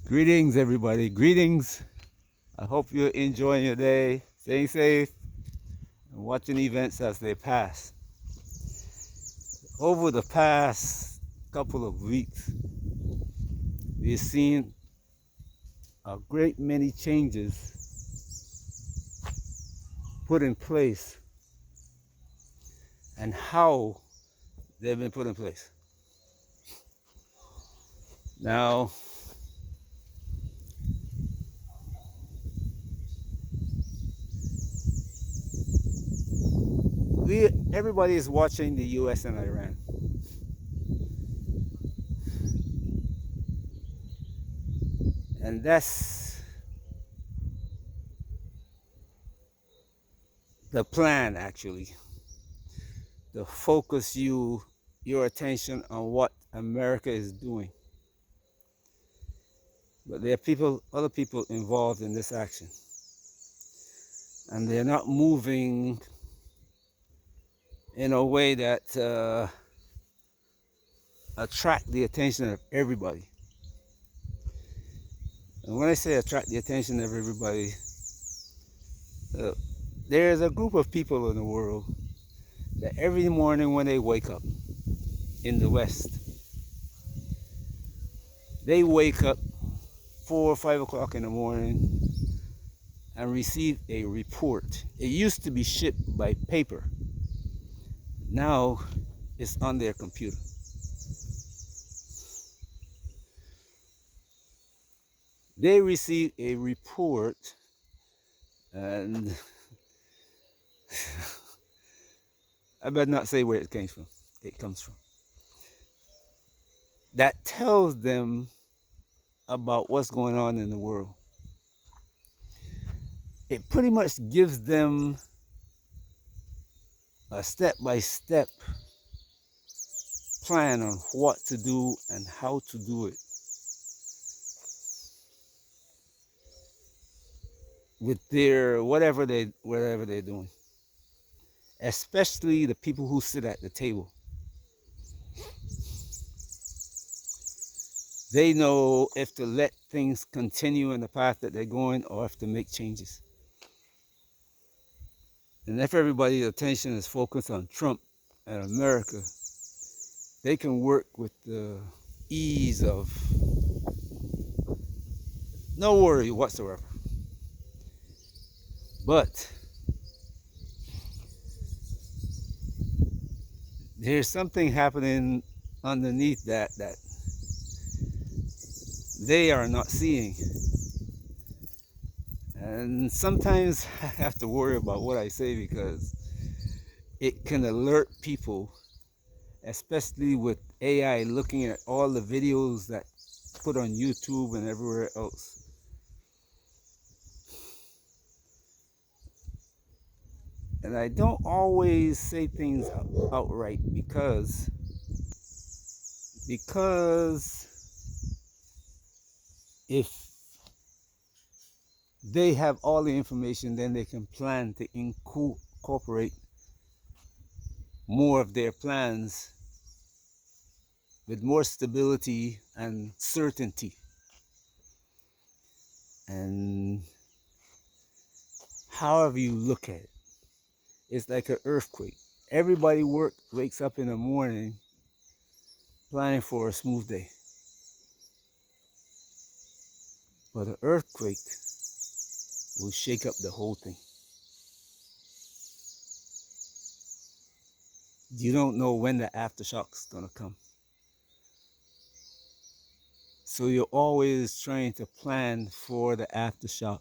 Greetings, everybody. Greetings. I hope you're enjoying your day, staying safe, and watching events as they pass. Over the past couple of weeks, we've seen a great many changes put in place and how they've been put in place. Now, everybody is watching the US and Iran. And that's the plan, actually, to focus your attention on what America is doing. But there are other people involved in this action, and they're not moving in a way that attract the attention of everybody. And when I say attract the attention of everybody, uh, there's a group of people in the world that every morning when they wake up in the West, they wake up 4 or 5 o'clock in the morning and receive a report. It used to be shipped by paper. Now it's on their computer. They receive a report, and I better not say where it came from. It comes from. That tells them about what's going on in the world. It pretty much gives them a step-by-step plan on what to do and how to do it with their whatever they're doing. Especially the people who sit at the table. They know if to let things continue in the path that they're going or if to make changes. And if everybody's attention is focused on Trump and America, they can work with the ease of no worry whatsoever. But there's something happening underneath that they are not seeing. And sometimes I have to worry about what I say because it can alert people, especially with AI looking at all the videos that put on YouTube and everywhere else. And I don't always say things outright because if they have all the information, then they can plan to incorporate more of their plans with more stability and certainty. And however you look at it, it's like an earthquake. Everybody wakes up in the morning planning for a smooth day. But an earthquake will shake up the whole thing. You don't know when the aftershock's gonna come. So you're always trying to plan for the aftershock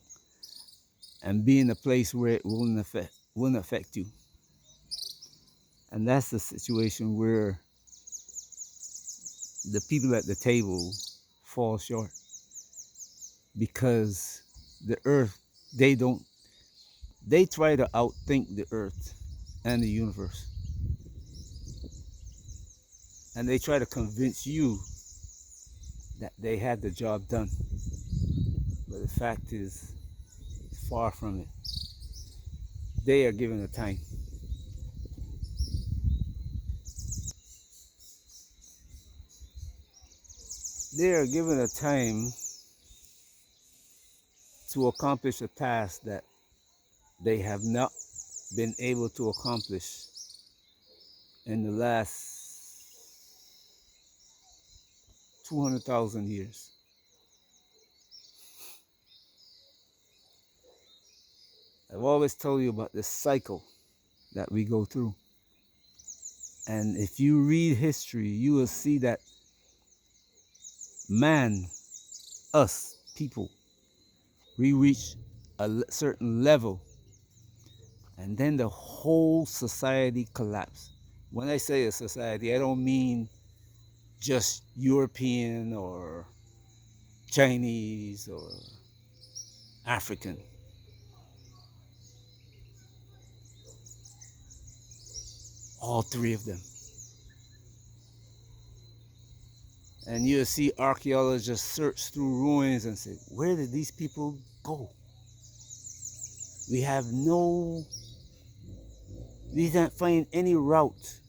and be in a place where it won't affect you. And that's the situation where the people at the table fall short because the earth, they try to outthink the earth and the universe. And they try to convince you that they had the job done. But the fact is, far from it. They are given a time. They are given a time to accomplish a task that they have not been able to accomplish in the last 200,000 years. I've always told you about this cycle that we go through. And if you read history, you will see that man, us, people, we reach a certain level and then the whole society collapses. When I say a society, I don't mean just European or Chinese or African. All three of them. And you'll see archaeologists search through ruins and say, where did these people go? We didn't find any route,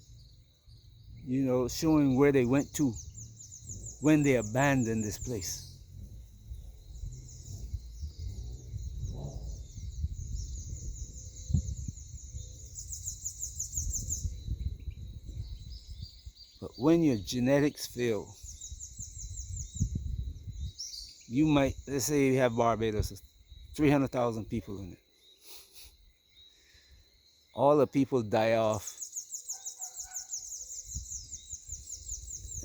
showing where they went to when they abandoned this place. But when your genetics fail, you might, let's say you have Barbados, 300,000 people in it. All the people die off.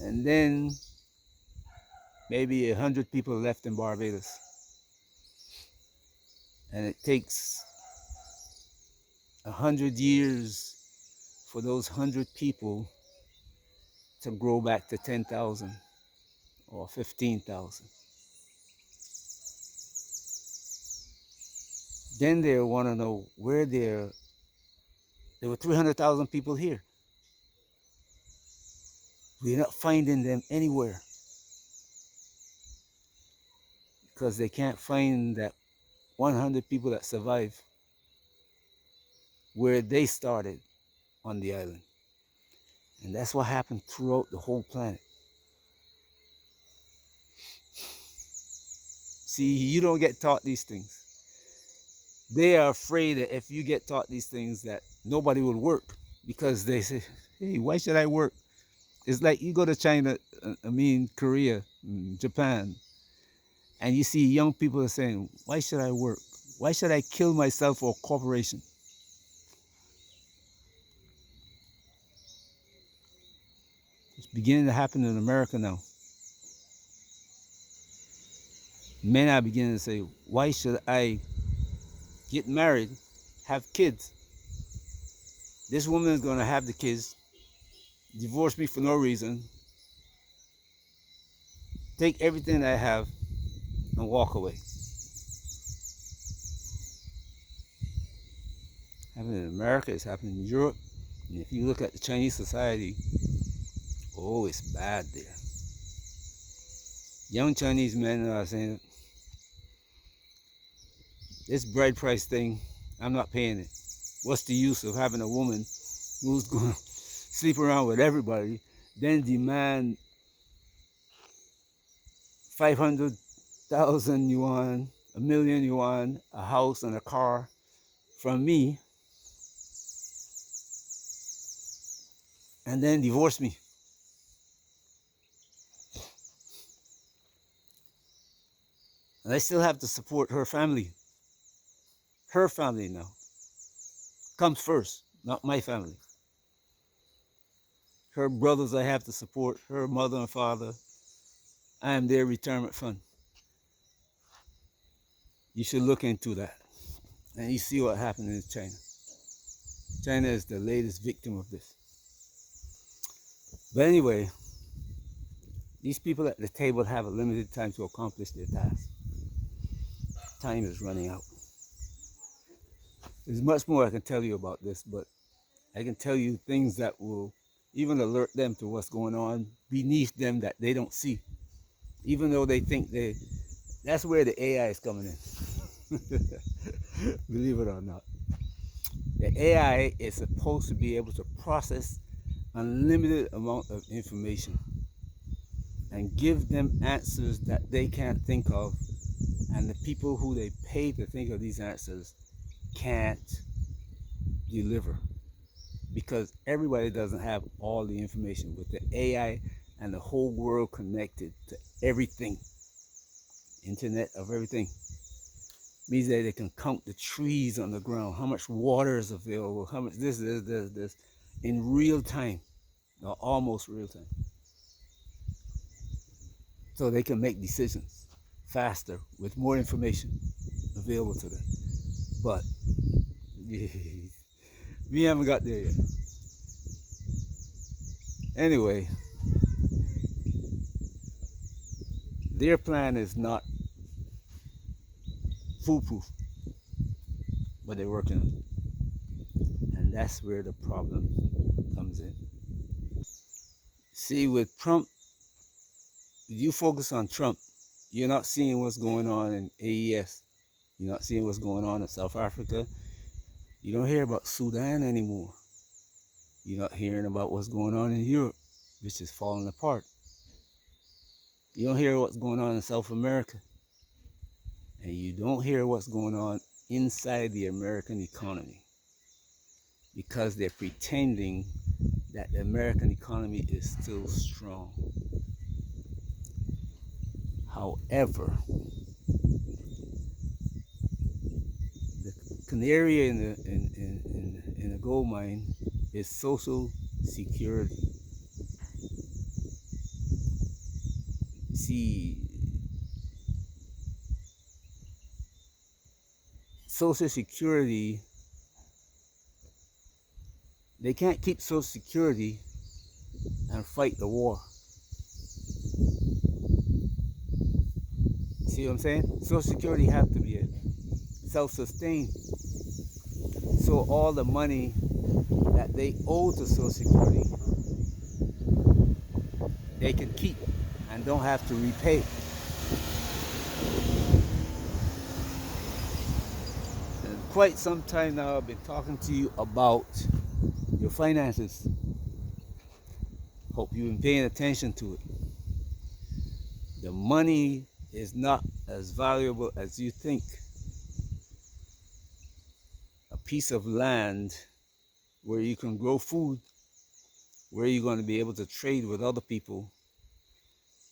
And then maybe 100 people left in Barbados. And it takes 100 years for those 100 people to grow back to 10,000 or 15,000. Then they want to know where there were 300,000 people here. We're not finding them anywhere because they can't find that 100 people that survived where they started on the island. And that's what happened throughout the whole planet. See, you don't get taught these things. They are afraid that if you get taught these things that nobody will work because they say, hey, why should I work? It's like you go to China, Korea, Japan, and you see young people are saying, why should I work? Why should I kill myself for a corporation? It's beginning to happen in America now. Men are beginning to say, why should I get married, have kids? This woman is going to have the kids, divorce me for no reason, take everything I have, and walk away. Happening in America, it's happening in Europe. And if you look at the Chinese society, oh, it's bad there. Young Chinese men are saying, this bride price thing, I'm not paying it. What's the use of having a woman who's going to sleep around with everybody, then demand 500,000 yuan, 1,000,000 yuan, a house and a car from me, and then divorce me? And I still have to support her family. Her family now comes first, not my family. Her brothers I have to support, her mother and father. I am their retirement fund. You should look into that. And you see what happened in China. China is the latest victim of this. But anyway, these people at the table have a limited time to accomplish their task. Time is running out. There's much more I can tell you about this, but I can tell you things that will even alert them to what's going on beneath them that they don't see. Even though they think that's where the AI is coming in. Believe it or not. The AI is supposed to be able to process unlimited amount of information and give them answers that they can't think of And the people who they pay to think of these answers can't deliver because everybody doesn't have all the information. With the AI and the whole world connected to everything, internet of everything, means that they can count the trees on the ground, how much water is available, how much this, in real time, or almost real time. So they can make decisions faster with more information available to them. But we haven't got there yet. Anyway, their plan is not foolproof, but they're working on it. And that's where the problem comes in. See, with Trump, you focus on Trump, you're not seeing what's going on in AES. You're not seeing what's going on in South Africa. You don't hear about Sudan anymore. You're not hearing about what's going on in Europe, which is falling apart. You don't hear what's going on in South America. And you don't hear what's going on inside the American economy because they're pretending that the American economy is still strong. However, the canary in the gold mine is social security. See, social security, they can't keep social security and fight the war. See what I'm saying? Social security have to be self-sustained. So all the money that they owe to social security, they can keep and don't have to repay. And quite some time now I've been talking to you about your finances. Hope you've been paying attention to it. The money is not as valuable as you think. A piece of land where you can grow food, where you're going to be able to trade with other people,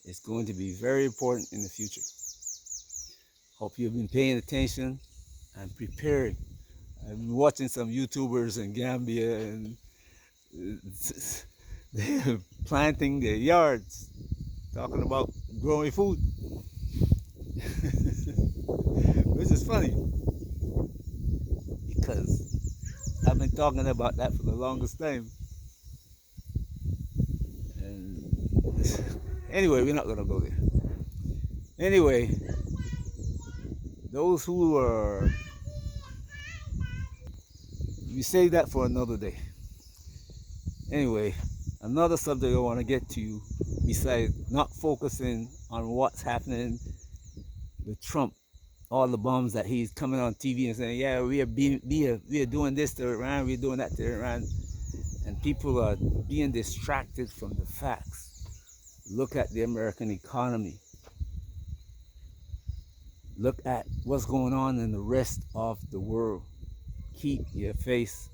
is going to be very important in the future. Hope you've been paying attention and preparing. I've been watching some YouTubers in Gambia and they're planting their yards, talking about growing food. Which is funny because I've been talking about that for the longest time. And anyway, we're not going to go there. Anyway, those who are, we save that for another day. Anyway, another subject I want to get to, besides not focusing on what's happening with Trump, all the bombs that he's coming on TV and saying, yeah, we are doing this to Iran, we're doing that to Iran, and people are being distracted from the facts. Look at the American economy. Look at what's going on in the rest of the world. Keep your face.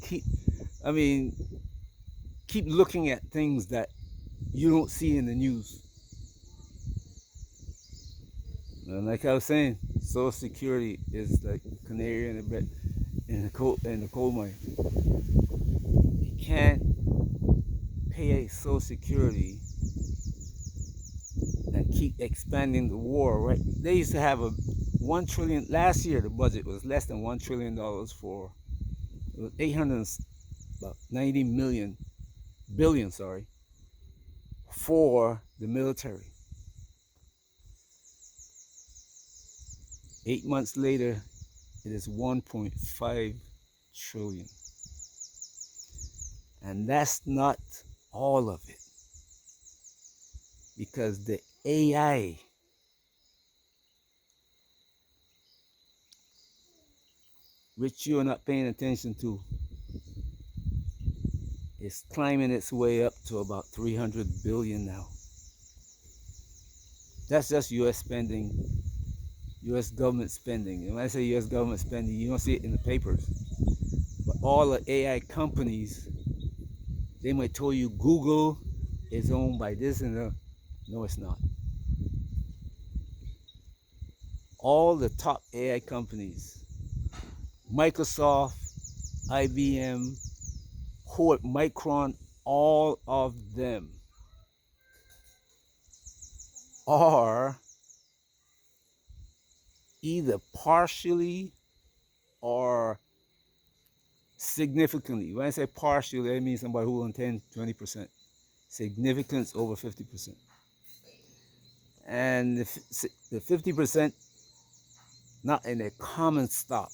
keep looking at things that you don't see in the news. And like I was saying, Social Security is like canary in the bed in the coal mine. You can't pay Social Security and keep expanding the war, right? They used to have a 1 trillion. Last year, the budget was less than $1 trillion for 890 billion, for the military. 8 months later, it is 1.5 trillion. And that's not all of it. Because the AI which you're not paying attention to is climbing its way up to about 300 billion now. That's just U.S. spending, U.S. government spending. And when I say U.S. government spending, you don't see it in the papers. But all the AI companies, they might tell you Google is owned by this and that. No, it's not. All the top AI companies, Microsoft, IBM, Micron, all of them are either partially or significantly. When I say partially, that means somebody who owns 10, 20%. Significance over 50%. And the 50%, not in a common stock,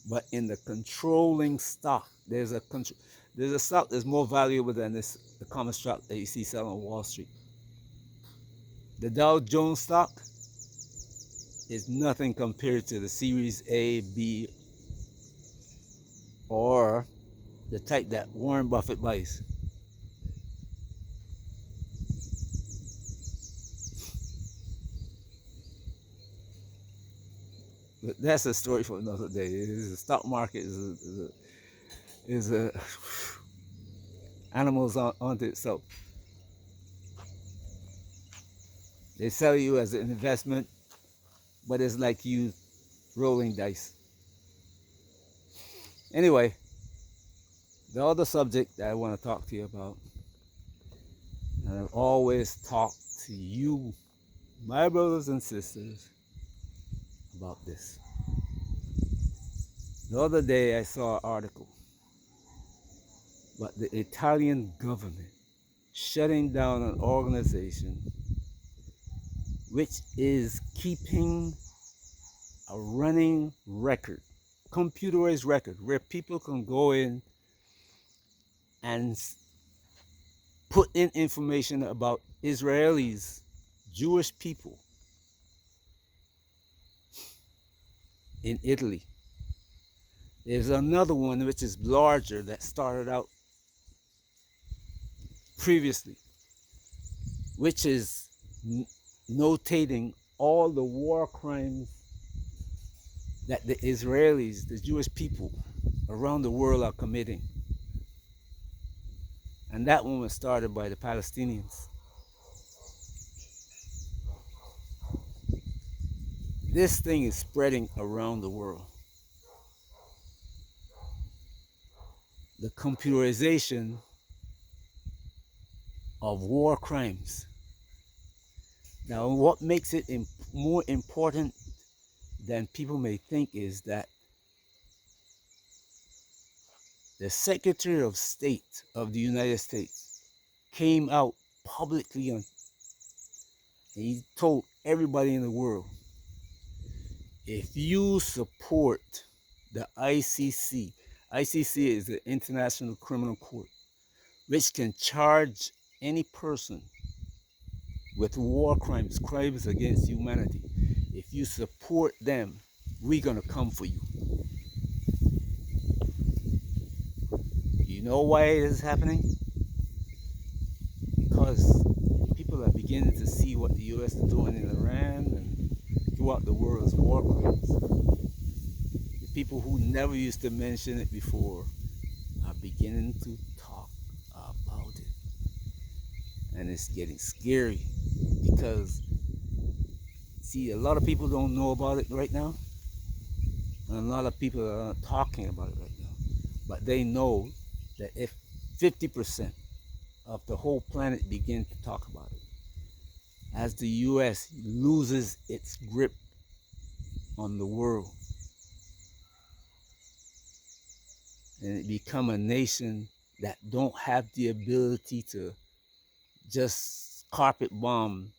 but in the controlling stock. There's a stock that's more valuable than the common stock that you see selling on Wall Street. The Dow Jones stock is nothing compared to the Series A, B, or the type that Warren Buffett buys. But that's a story for another day. The stock market is a animals onto itself. They sell you as an investment, but it's like you rolling dice. Anyway, the other subject that I want to talk to you about, and I've always talked to you, my brothers and sisters, about this. The other day I saw an article about the Italian government shutting down an organization which is keeping a running record, computerized record, where people can go in and put in information about Israelis, Jewish people in Italy. There's another one which is larger that started out previously, which is notating all the war crimes that the Israelis, the Jewish people around the world are committing. And that one was started by the Palestinians. This thing is spreading around the world. The computerization of war crimes. Now, what makes it more important than people may think is that the Secretary of State of the United States came out publicly and he told everybody in the world, if you support the ICC, ICC is the International Criminal Court, which can charge any person with war crimes, crimes against humanity. If you support them, we're going to come for you. You know why it is happening? Because people are beginning to see what the U.S. is doing in Iran and throughout the world's war crimes. The people who never used to mention it before are beginning to talk about it. And it's getting scary because, see, a lot of people don't know about it right now. And a lot of people are not talking about it right now. But they know that if 50% of the whole planet begin to talk about it, as the U.S. loses its grip on the world, and it become a nation that don't have the ability to just carpet bomb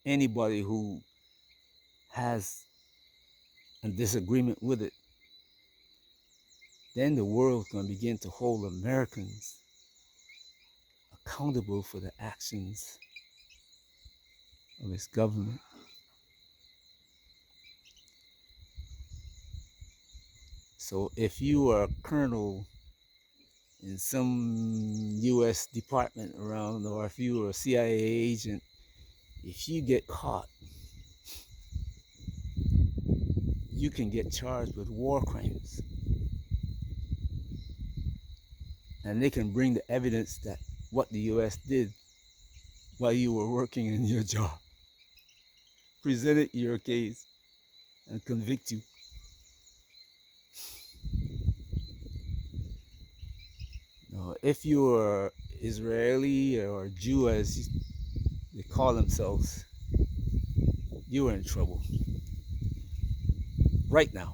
anybody who has a disagreement with it, then the world can begin to hold Americans accountable for the actions of its government. So if you are a colonel in some U.S. department around, or if you are a CIA agent, if you get caught you can get charged with war crimes. And they can bring the evidence that what the US did while you were working in your job. Presented your case and convict you. Now, if you are Israeli or Jew, as they call themselves, you are in trouble. Right now.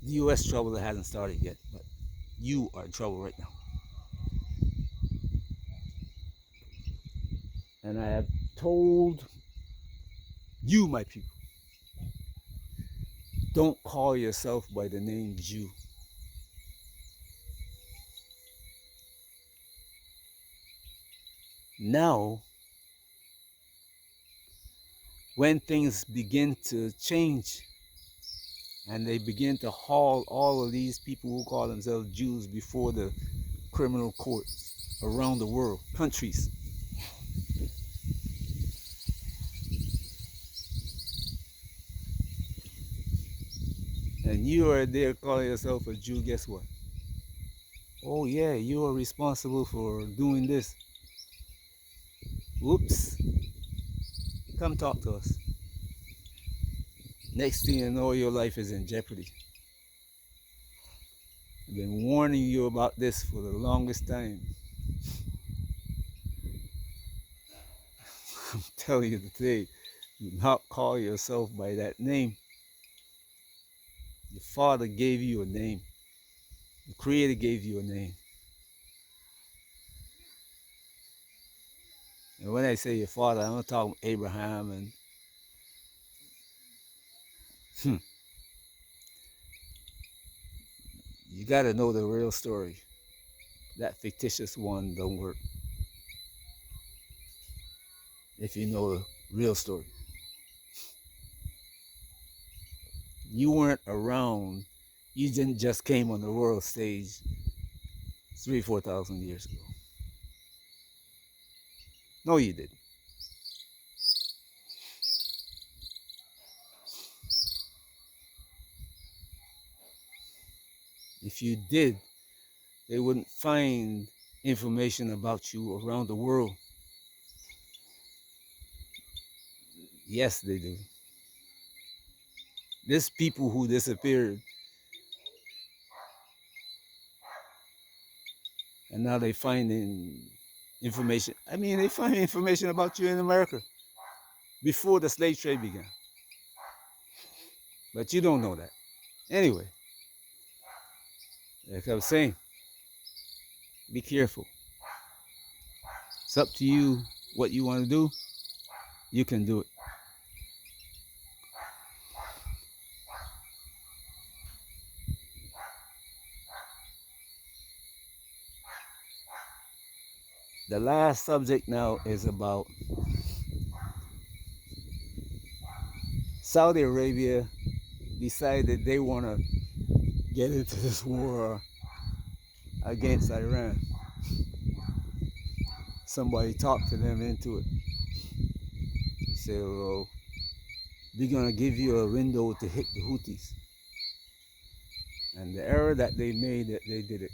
The US trouble hasn't started yet, but you are in trouble right now. And I have told you, my people, don't call yourself by the name Jew. Now, when things begin to change and they begin to haul all of these people who call themselves Jews before the criminal courts around the world, countries, and you are there calling yourself a Jew, guess what? Oh yeah, you are responsible for doing this. Whoops. Come talk to us. Next thing you know, your life is in jeopardy. I've been warning you about this for the longest time. I'm telling you today, do not call yourself by that name. Your father gave you a name. The Creator gave you a name. And when I say your father, I'm not talking Abraham and you got to know the real story. That fictitious one don't work if you know the real story. You weren't around. You didn't just came on the world stage 4,000 years ago. No, you didn't. If you did, they wouldn't find information about you around the world. Yes, they do. There's people who disappeared and now they finding information. I mean, they find information about you in America before the slave trade began. But you don't know that. Anyway, like I was saying, be careful. It's up to you what you want to do. You can do it. The last subject now is about Saudi Arabia decided they want to get into this war against Iran. Somebody talked to them into it. Say, well, we're going to give you a window to hit the Houthis. And the error that they made, that they did it.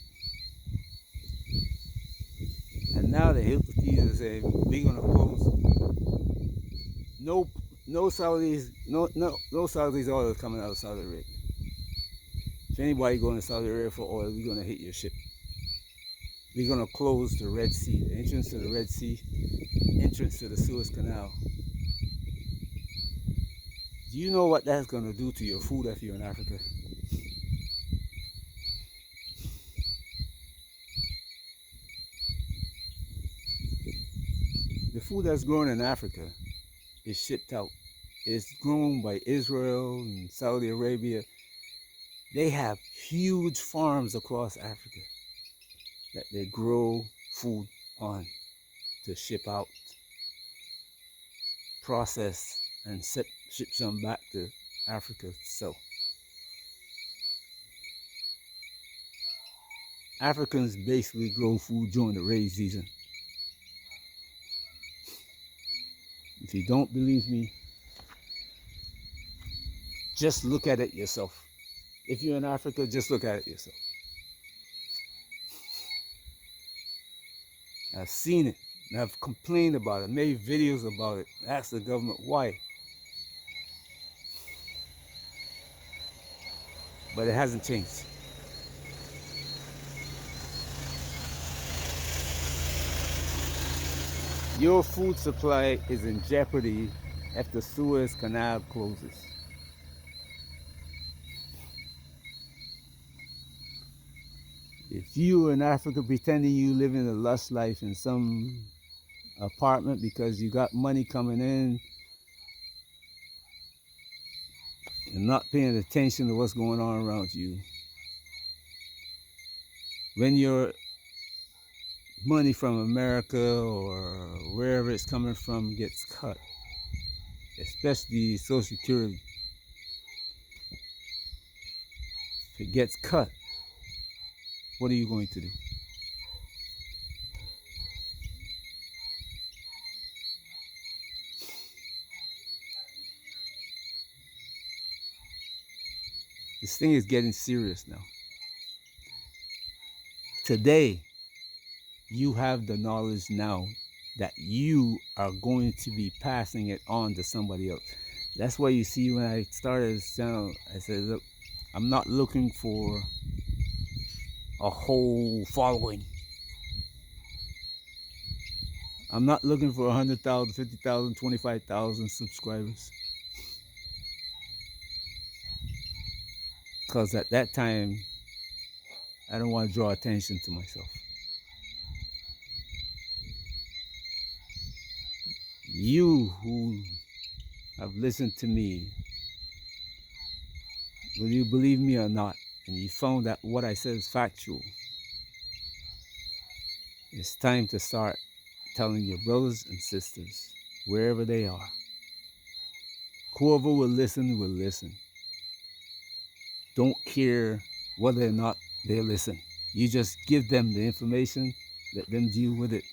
And now the Houthis are saying, we're going to close. No Saudis, no Saudis oil is coming out of Saudi Arabia. If anybody going to Saudi Arabia for oil, we're going to hit your ship. We're going to close the Red Sea, the entrance to the Red Sea, entrance to the Suez Canal. Do you know what that's going to do to your food if you're in Africa? The food that's grown in Africa is shipped out. It's grown by Israel and Saudi Arabia. They have huge farms across Africa that they grow food on to ship out, process, and ship some back to Africa to sell. Africans basically grow food during the rainy season. If you don't believe me, Just look at it yourself. If you're in Africa, just look at it yourself. I've seen it, and I've complained about it, made videos about it, asked the government why, but it hasn't changed. Your food supply is in jeopardy if the Suez Canal closes. If you in Africa pretending you live in a lush life in some apartment because you got money coming in and not paying attention to what's going on around you, when your money from America or wherever it's coming from gets cut, especially Social Security, if it gets cut, what are you going to do? This thing is getting serious now. Today, you have the knowledge now that you are going to be passing it on to somebody else. That's why you see when I started this channel, I said, look, I'm not looking for a whole following. I'm not looking for 100,000, 50,000, 25,000 subscribers. Because at that time, I don't want to draw attention to myself. You who have listened to me, whether you believe me or not, and you found that what I said is factual, it's time to start telling your brothers and sisters, wherever they are. Whoever will listen. Don't care whether or not they listen. You just give them the information, let them deal with it.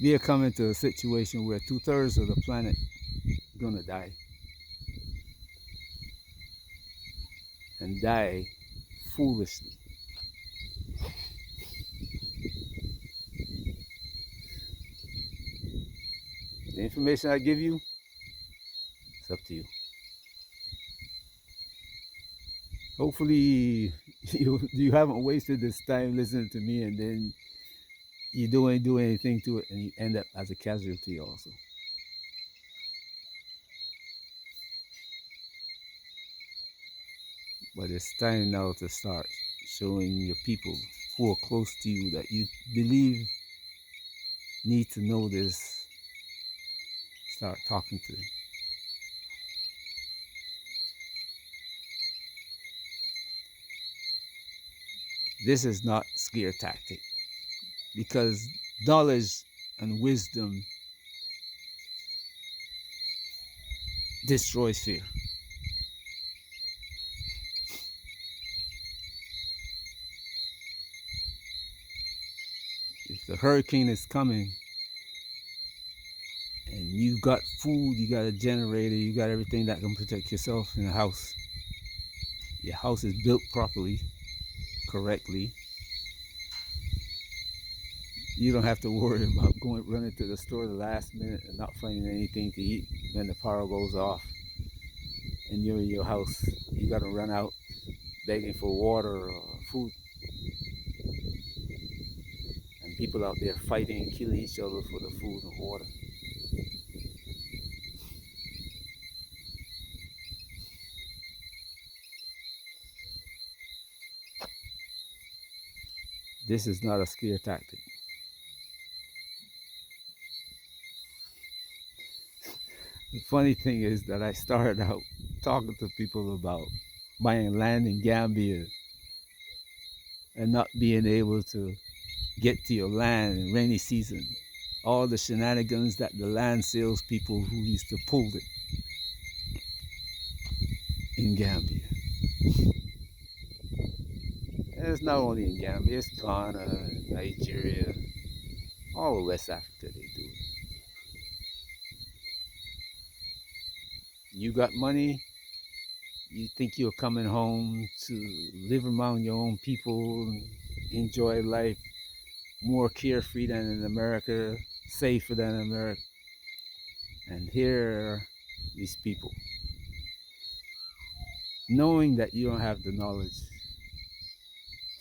We are coming to a situation where 2/3 of the planet is gonna die. And die foolishly. The information I give you, it's up to you. Hopefully you haven't wasted this time listening to me and then you don't do anything to it and you end up as a casualty also. But it's time now to start showing your people who are close to you that you believe need to know this. Start talking to them. This is not scare tactic, because knowledge and wisdom destroys fear. If the hurricane is coming and you got food, you got a generator, you got everything that can protect yourself in a house, your house is built properly, correctly, you don't have to worry about running to the store the last minute and not finding anything to eat when the power goes off and you're in your house. You got to run out begging for water or food. And people out there fighting and killing each other for the food and water. This is not a scare tactic. The funny thing is that I started out talking to people about buying land in Gambia and not being able to get to your land in rainy season. All the shenanigans that the land sales people who used to pull it in Gambia. And it's not only in Gambia, it's Ghana, Nigeria, all of West Africa they do it. You got money, you think you're coming home to live among your own people, and enjoy life more carefree than in America, safer than in America. And here are these people, knowing that you don't have the knowledge,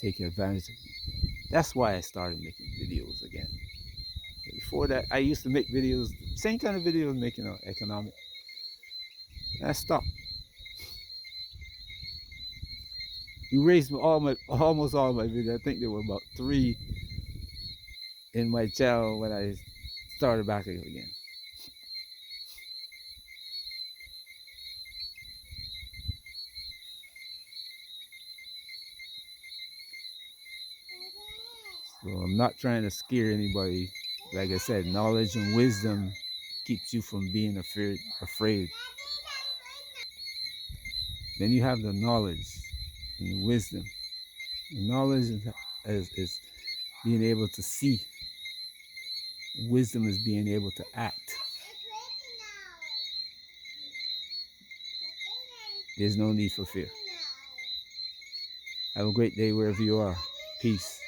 taking advantage of you. That's why I started making videos again. Before that, I used to make videos, same kind of videos, making economic. And I stopped. Erased almost all my videos. I think there were about 3 in my channel when I started back again. So I'm not trying to scare anybody. Like I said, knowledge and wisdom keeps you from being afraid. Then you have the knowledge and the wisdom. The knowledge is being able to see. Wisdom is being able to act. There's no need for fear. Have a great day wherever you are. Peace.